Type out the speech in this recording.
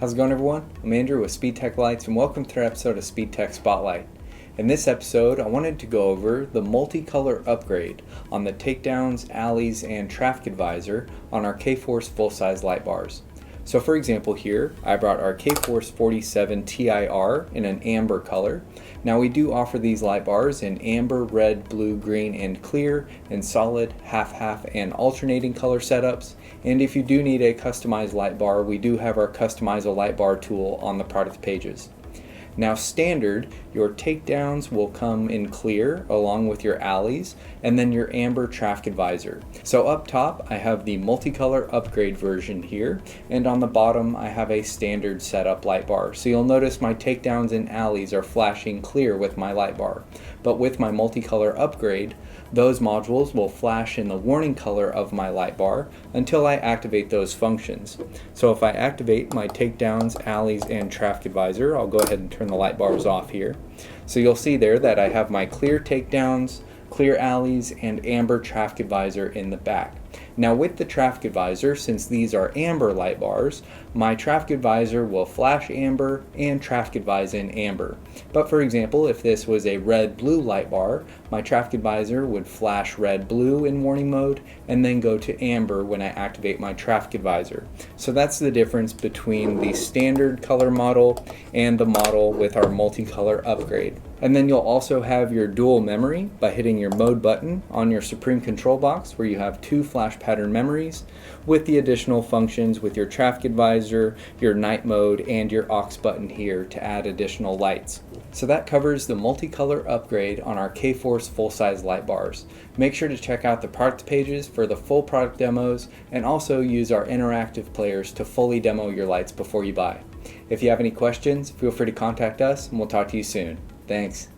How's it going, everyone? I'm Andrew with SpeedTech Lights, and welcome to another episode of SpeedTech SpotLight. In this episode, I wanted to go over the multicolor upgrade on the takedowns, alleys, and traffic advisor on our K-Force full-size light bars. So for example here, I brought our K-Force 47 TIR in an amber color. Now we do offer these light bars in amber, red, blue, green, and clear, and solid, half-half, and alternating color setups. And if you do need a customized light bar, we do have our Customize a Light Bar tool on the product pages. Now standard, your takedowns will come in clear along with your alleys and then your amber traffic advisor. So up top I have the multicolor upgrade version here, and on the bottom I have a standard setup light bar. So you'll notice my takedowns and alleys are flashing clear with my light bar. But with my multicolor upgrade, those modules will flash in the warning color of my light bar until I activate those functions. So if I activate my takedowns, alleys, and traffic advisor, I'll go ahead and turn the light bars off here. So you'll see there that I have my clear takedowns, clear alleys, and amber traffic advisor in the back. Now with the traffic advisor, since these are amber light bars, my traffic advisor will flash amber and traffic advise in amber. But for example, if this was a red-blue light bar, my traffic advisor would flash red-blue in warning mode and then go to amber when I activate my traffic advisor. So that's the difference between the standard color model and the model with our multicolor upgrade. And then you'll also have your dual memory by hitting your mode button on your Supreme control box, where you have two flash pattern memories with the additional functions with your traffic advisor, your night mode, and your aux button here to add additional lights. So that covers the multicolor upgrade on our K-Force full-size light bars. Make sure to check out the product pages for the full product demos, and also use our interactive players to fully demo your lights before you buy. If you have any questions, feel free to contact us and we'll talk to you soon. Thanks.